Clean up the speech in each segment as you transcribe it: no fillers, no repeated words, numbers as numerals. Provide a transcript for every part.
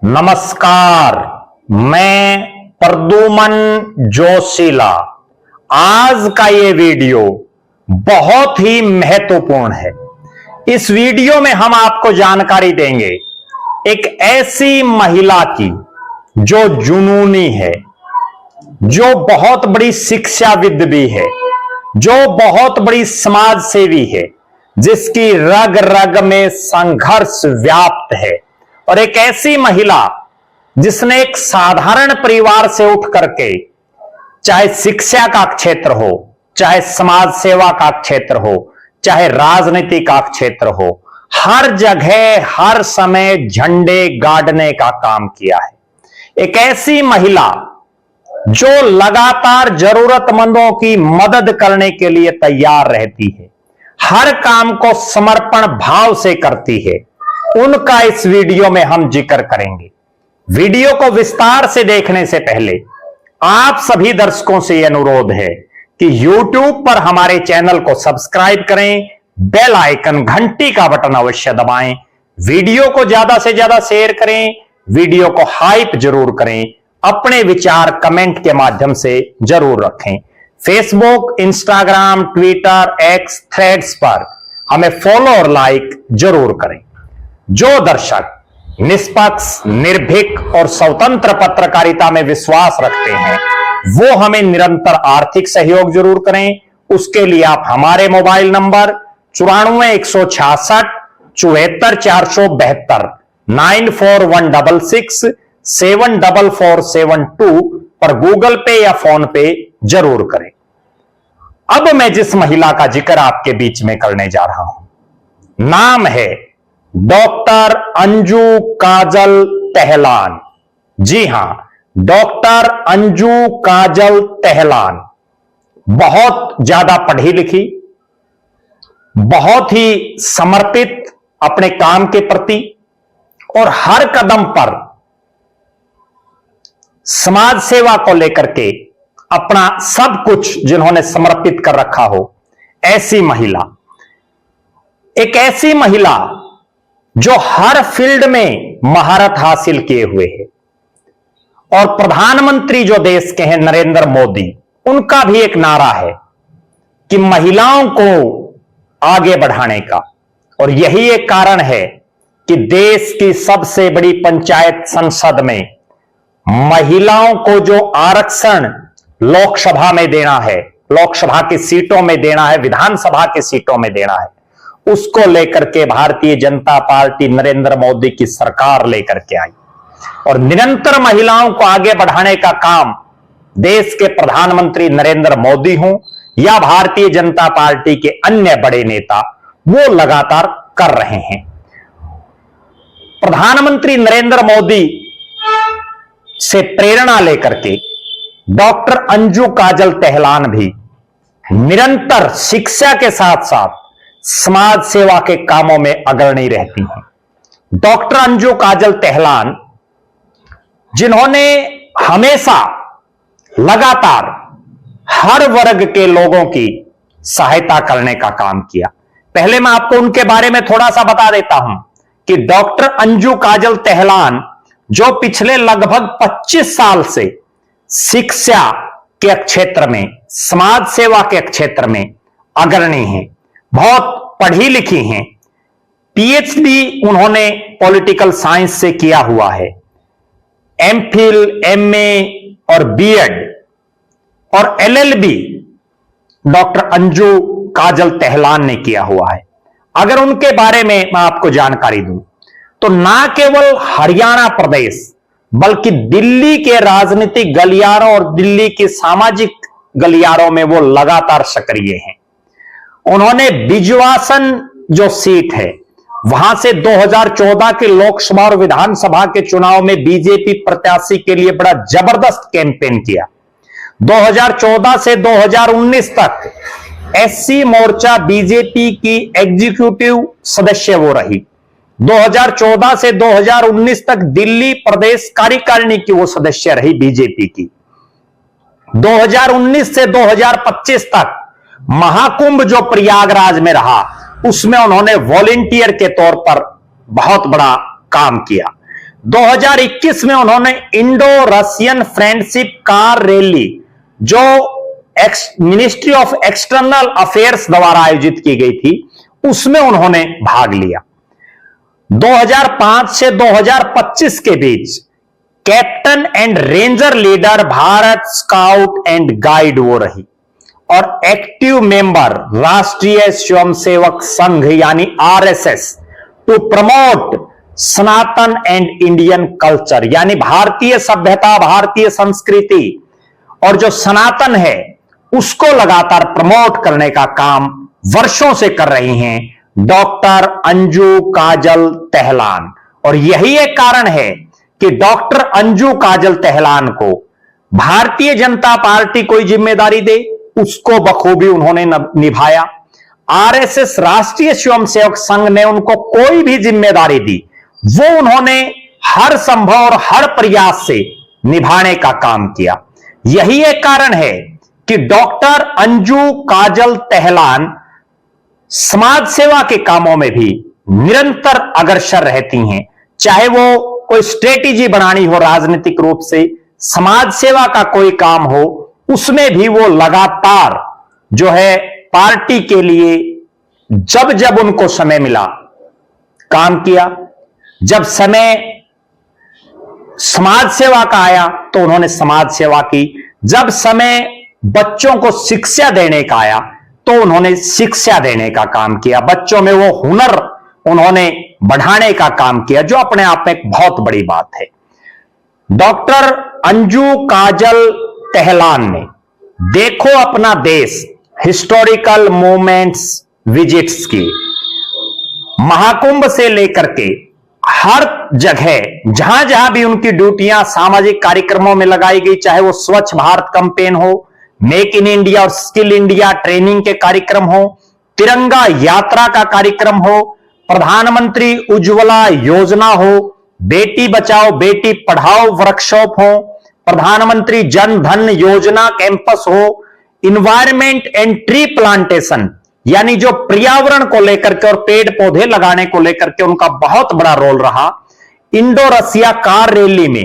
नमस्कार, मैं प्रद्युमन जोशीला। आज का ये वीडियो बहुत ही महत्वपूर्ण है। इस वीडियो में हम आपको जानकारी देंगे एक ऐसी महिला की जो जुनूनी है, जो बहुत बड़ी शिक्षाविद भी है, जो बहुत बड़ी समाज सेवी है, जिसकी रग रग में संघर्ष व्याप्त है, और एक ऐसी महिला जिसने एक साधारण परिवार से उठ करके, चाहे शिक्षा का क्षेत्र हो, चाहे समाज सेवा का क्षेत्र हो, चाहे राजनीति का क्षेत्र हो, हर जगह हर समय झंडे गाड़ने का काम किया है। एक ऐसी महिला जो लगातार जरूरतमंदों की मदद करने के लिए तैयार रहती है, हर काम को समर्पण भाव से करती है, उनका इस वीडियो में हम जिक्र करेंगे। वीडियो को विस्तार से देखने से पहले आप सभी दर्शकों से यह अनुरोध है कि YouTube पर हमारे चैनल को सब्सक्राइब करें, बेल आइकन घंटी का बटन अवश्य दबाएं, वीडियो को ज्यादा से ज्यादा शेयर करें, वीडियो को हाइप जरूर करें, अपने विचार कमेंट के माध्यम से जरूर रखें। Facebook, Instagram, Twitter, x, threads पर हमें फॉलो और लाइक जरूर करें। जो दर्शक निष्पक्ष, निर्भीक और स्वतंत्र पत्रकारिता में विश्वास रखते हैं, वो हमें निरंतर आर्थिक सहयोग जरूर करें। उसके लिए आप हमारे मोबाइल नंबर 94 166 74 472 94166 74472 पर गूगल पे या फोन पे जरूर करें। अब मैं जिस महिला का जिक्र आपके बीच में करने जा रहा हूं, नाम है डॉक्टर अंजू काजल तहलान। जी हां, डॉक्टर अंजू काजल तहलान बहुत ज्यादा पढ़ी लिखी, बहुत ही समर्पित अपने काम के प्रति, और हर कदम पर समाज सेवा को लेकर के अपना सब कुछ जिन्होंने समर्पित कर रखा हो, ऐसी महिला, एक ऐसी महिला जो हर फील्ड में महारत हासिल किए हुए है। और प्रधानमंत्री जो देश के हैं नरेंद्र मोदी, उनका भी एक नारा है कि महिलाओं को आगे बढ़ाने का, और यही एक कारण है कि देश की सबसे बड़ी पंचायत संसद में महिलाओं को जो आरक्षण लोकसभा में देना है, लोकसभा की सीटों में देना है, विधानसभा की सीटों में देना है, उसको लेकर के भारतीय जनता पार्टी नरेंद्र मोदी की सरकार लेकर के आई। और निरंतर महिलाओं को आगे बढ़ाने का काम देश के प्रधानमंत्री नरेंद्र मोदी हों या भारतीय जनता पार्टी के अन्य बड़े नेता, वो लगातार कर रहे हैं। प्रधानमंत्री नरेंद्र मोदी से प्रेरणा लेकर के डॉक्टर अंजू काजल तहलान भी निरंतर शिक्षा के साथ साथ समाज सेवा के कामों में अग्रणी रहती हैं। डॉक्टर अंजू काजल तहलान, जिन्होंने हमेशा लगातार हर वर्ग के लोगों की सहायता करने का काम किया। पहले मैं आपको उनके बारे में थोड़ा सा बता देता हूं कि डॉक्टर अंजू काजल तहलान जो पिछले लगभग 25 साल से शिक्षा के क्षेत्र में, समाज सेवा के क्षेत्र में अग्रणी हैं, बहुत पढ़ी लिखी हैं। पीएचडी उन्होंने पॉलिटिकल साइंस से किया हुआ है, एमफिल, एमए और बीएड और एलएलबी डॉक्टर अंजू काजल तहलान ने किया हुआ है। अगर उनके बारे में मैं आपको जानकारी दूं तो ना केवल हरियाणा प्रदेश बल्कि दिल्ली के राजनीतिक गलियारों और दिल्ली की सामाजिक गलियारों में वो लगातार सक्रिय हैं। उन्होंने बिजवासन जो सीट है, वहां से 2014 के लोकसभा और विधानसभा के चुनाव में बीजेपी प्रत्याशी के लिए बड़ा जबरदस्त कैंपेन किया। 2014 से 2019 तक एससी मोर्चा बीजेपी की एग्जीक्यूटिव सदस्य वो रही। 2014 से 2019 तक दिल्ली प्रदेश कार्यकारिणी की वो सदस्य रही बीजेपी की। 2019 से 2025 तक महाकुंभ जो प्रयागराज में रहा, उसमें उन्होंने वॉलेंटियर के तौर पर बहुत बड़ा काम किया। 2021 में उन्होंने Indo Russian friendship car rally, जो मिनिस्ट्री ऑफ एक्सटर्नल अफेयर्स द्वारा आयोजित की गई थी, उसमें उन्होंने भाग लिया। 2005 से 2025 के बीच captain and ranger leader Bharat scout and guide वो रही और एक्टिव मेंबर राष्ट्रीय स्वयंसेवक संघ यानी RSS to promote Sanatan and Indian culture, यानी भारतीय सभ्यता, भारतीय संस्कृति और जो सनातन है उसको लगातार प्रमोट करने का काम वर्षों से कर रही हैं डॉक्टर अंजू काजल तेहलान। और यही एक कारण है कि डॉक्टर अंजू काजल तेहलान को भारतीय जनता पार्टी कोई जिम्मेदारी दे, उसको बखूबी उन्होंने निभाया। आरएसएस राष्ट्रीय स्वयंसेवक संघ ने उनको कोई भी जिम्मेदारी दी, वो उन्होंने हर संभव और हर प्रयास से निभाने का काम किया। यही एक कारण है कि डॉक्टर अंजू काजल तेहलान समाज सेवा के कामों में भी निरंतर अग्रसर रहती हैं, चाहे वो कोई स्ट्रेटेजी बनानी हो राजनीतिक रूप से, समाज सेवा का कोई काम हो, उसमें भी वो लगातार जो है पार्टी के लिए जब जब उनको समय मिला काम किया। जब समय समाज सेवा का आया तो उन्होंने समाज सेवा की, जब समय बच्चों को शिक्षा देने का आया तो उन्होंने शिक्षा देने का काम किया, बच्चों में वो हुनर उन्होंने बढ़ाने का काम किया, जो अपने आप में एक बहुत बड़ी बात है। डॉक्टर अंजू काजल तेहलान ने देखो अपना देश हिस्टोरिकल मूवमेंट्स विजिट्स की, महाकुंभ से लेकर के हर जगह जहां जहां भी उनकी ड्यूटियां सामाजिक कार्यक्रमों में लगाई गई, चाहे वो स्वच्छ भारत कैंपेन हो, मेक इन इंडिया और स्किल इंडिया ट्रेनिंग के कार्यक्रम हो, तिरंगा यात्रा का कार्यक्रम हो, प्रधानमंत्री उज्ज्वला योजना हो, बेटी बचाओ बेटी पढ़ाओ वर्कशॉप हो, प्रधानमंत्री जन धन योजना कैंपस हो, इन्वायरमेंट एंड ट्री प्लांटेशन यानी जो पर्यावरण को लेकर के और पेड़ पौधे लगाने को लेकर के उनका बहुत बड़ा रोल रहा। इंडो रसिया कार रैली में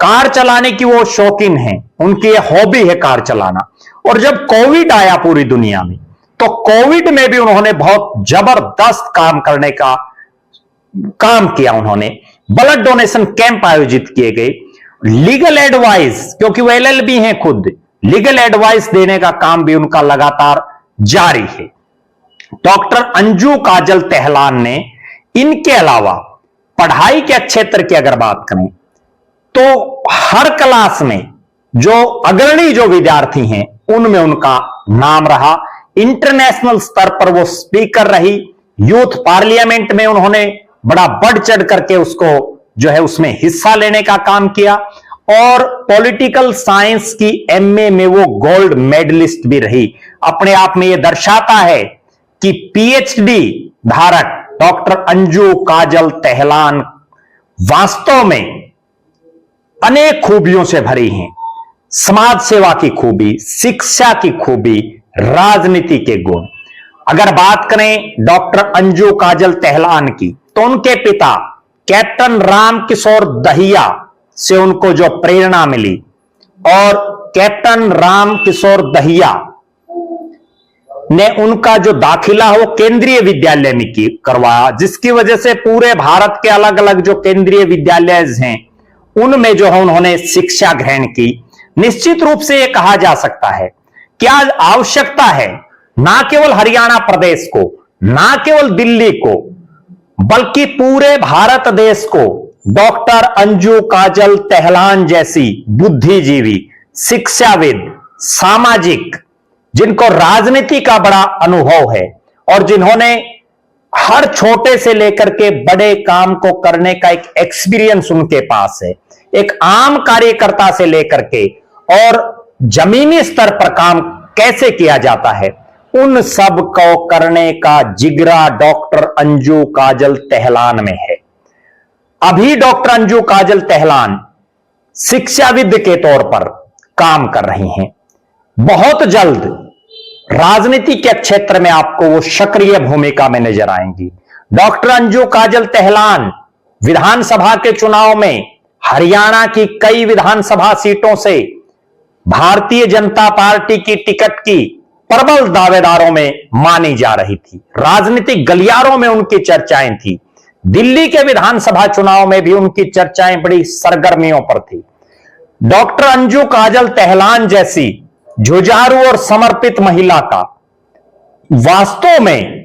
कार चलाने की वो शौकीन है, उनकी ये हॉबी है कार चलाना। और जब कोविड आया पूरी दुनिया में, तो कोविड में भी उन्होंने बहुत जबरदस्त काम करने का काम किया। उन्होंने ब्लड डोनेशन कैंप आयोजित किए गए, लीगल एडवाइस, क्योंकि वो एलएलबी हैं खुद, लीगल एडवाइस देने का काम भी उनका लगातार जारी है। डॉक्टर अंजू काजल तेहलान ने इनके अलावा पढ़ाई के क्षेत्र की अगर बात करें तो हर क्लास में जो अग्रणी जो विद्यार्थी हैं उनमें उनका नाम रहा। इंटरनेशनल स्तर पर वो स्पीकर रही, यूथ पार्लियामेंट में उन्होंने बड़ा बढ़ चढ़ करके उसको जो है उसमें हिस्सा लेने का काम किया, और पॉलिटिकल साइंस की एमए में वो गोल्ड मेडलिस्ट भी रही। अपने आप में यह दर्शाता है कि पीएचडी धारक डॉक्टर अंजू काजल तेहलान वास्तव में अनेक खूबियों से भरी हैं। समाज सेवा की खूबी, शिक्षा की खूबी, राजनीति के गुण। अगर बात करें डॉक्टर अंजू काजल तेहलान की, तो उनके पिता कैप्टन रामकिशोर दहिया से उनको जो प्रेरणा मिली, और कैप्टन रामकिशोर दहिया ने उनका जो दाखिला हो केंद्रीय विद्यालय में करवाया, जिसकी वजह से पूरे भारत के अलग अलग जो केंद्रीय विद्यालय हैं उनमें जो है उन्होंने शिक्षा ग्रहण की। निश्चित रूप से यह कहा जा सकता है कि आज आवश्यकता है ना केवल हरियाणा प्रदेश को, ना केवल दिल्ली को, बल्कि पूरे भारत देश को डॉक्टर अंजू काजल तेहलान जैसी बुद्धिजीवी, शिक्षाविद, सामाजिक, जिनको राजनीति का बड़ा अनुभव है और जिन्होंने हर छोटे से लेकर के बड़े काम को करने का एक एक्सपीरियंस उनके पास है, एक आम कार्यकर्ता से लेकर के और जमीनी स्तर पर काम कैसे किया जाता है, उन सब को करने का जिगरा डॉक्टर अंजू काजल तेहलान में है। अभी डॉक्टर अंजू काजल तेहलान शिक्षाविद के तौर पर काम कर रही हैं। बहुत जल्द राजनीति के क्षेत्र में आपको वो सक्रिय भूमिका में नजर आएंगी। डॉक्टर अंजू काजल तेहलान विधानसभा के चुनाव में हरियाणा की कई विधानसभा सीटों से भारतीय जनता पार्टी की टिकट की प्रबल दावेदारों में मानी जा रही थी। राजनीतिक गलियारों में उनकी चर्चाएं थी। दिल्ली के विधानसभा चुनाव में भी उनकी चर्चाएं बड़ी सरगर्मियों पर थी। डॉक्टर अंजू काजल तहलान जैसी जुझारू और समर्पित महिला का वास्तव में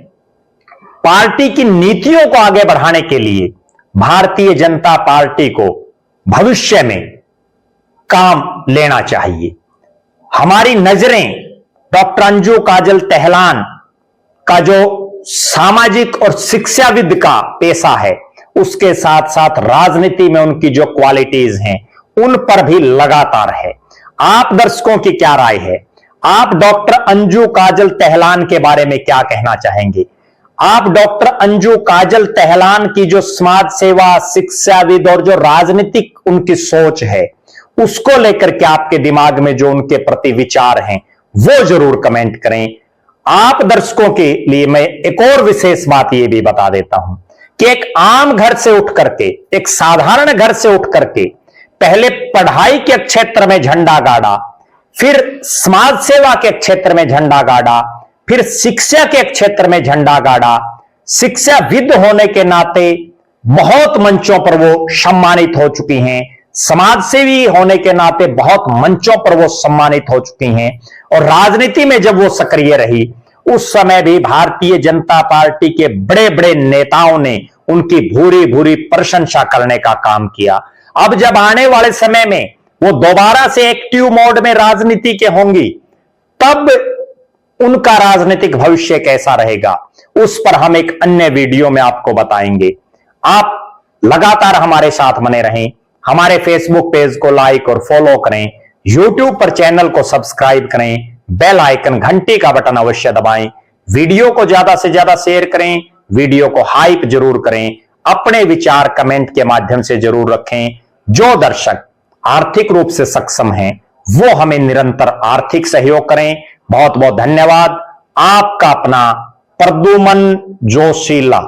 पार्टी की नीतियों को आगे बढ़ाने के लिए भारतीय जनता पार्टी को भविष्य में काम लेना चाहिए। हमारी नजरें डॉक्टर अंजू काजल तहलान का जो सामाजिक और शिक्षाविद का पेशा है, उसके साथ साथ राजनीति में उनकी जो क्वालिटीज हैं उन पर भी लगातार है। आप दर्शकों की क्या राय है? आप डॉक्टर अंजू काजल तहलान के बारे में क्या कहना चाहेंगे? आप डॉक्टर अंजू काजल तहलान की जो समाज सेवा, शिक्षाविद और जो राजनीतिक उनकी सोच है, उसको लेकर के आपके दिमाग में जो उनके प्रति विचार हैं वो जरूर कमेंट करें। आप दर्शकों के लिए मैं एक और विशेष बात ये भी बता देता हूं कि एक आम घर से उठ करके, एक साधारण घर से उठ करके पहले पढ़ाई के क्षेत्र में झंडा गाड़ा, फिर समाज सेवा के क्षेत्र में झंडा गाड़ा, फिर शिक्षा के क्षेत्र में झंडा गाड़ा। शिक्षाविद होने के नाते बहुत मंचों पर वो सम्मानित हो चुकी हैं। समाज सेवी होने के नाते बहुत मंचों पर वो सम्मानित हो चुकी हैं। और राजनीति में जब वो सक्रिय रही, उस समय भी भारतीय जनता पार्टी के बड़े बड़े नेताओं ने उनकी भूरी भूरी प्रशंसा करने का काम किया। अब जब आने वाले समय में वो दोबारा से एक्टिव मोड में राजनीति के होंगी, तब उनका राजनीतिक भविष्य कैसा रहेगा, उस पर हम एक अन्य वीडियो में आपको बताएंगे। आप लगातार हमारे साथ बने रहें। हमारे फेसबुक पेज को लाइक और फॉलो करें, यूट्यूब पर चैनल को सब्सक्राइब करें, बेल आइकन घंटी का बटन अवश्य दबाएं, वीडियो को ज्यादा से ज्यादा शेयर करें, वीडियो को हाइप जरूर करें, अपने विचार कमेंट के माध्यम से जरूर रखें। जो दर्शक आर्थिक रूप से सक्षम हैं वो हमें निरंतर आर्थिक सहयोग करें। बहुत बहुत धन्यवाद। आपका अपना प्रद्युमन जोशीला।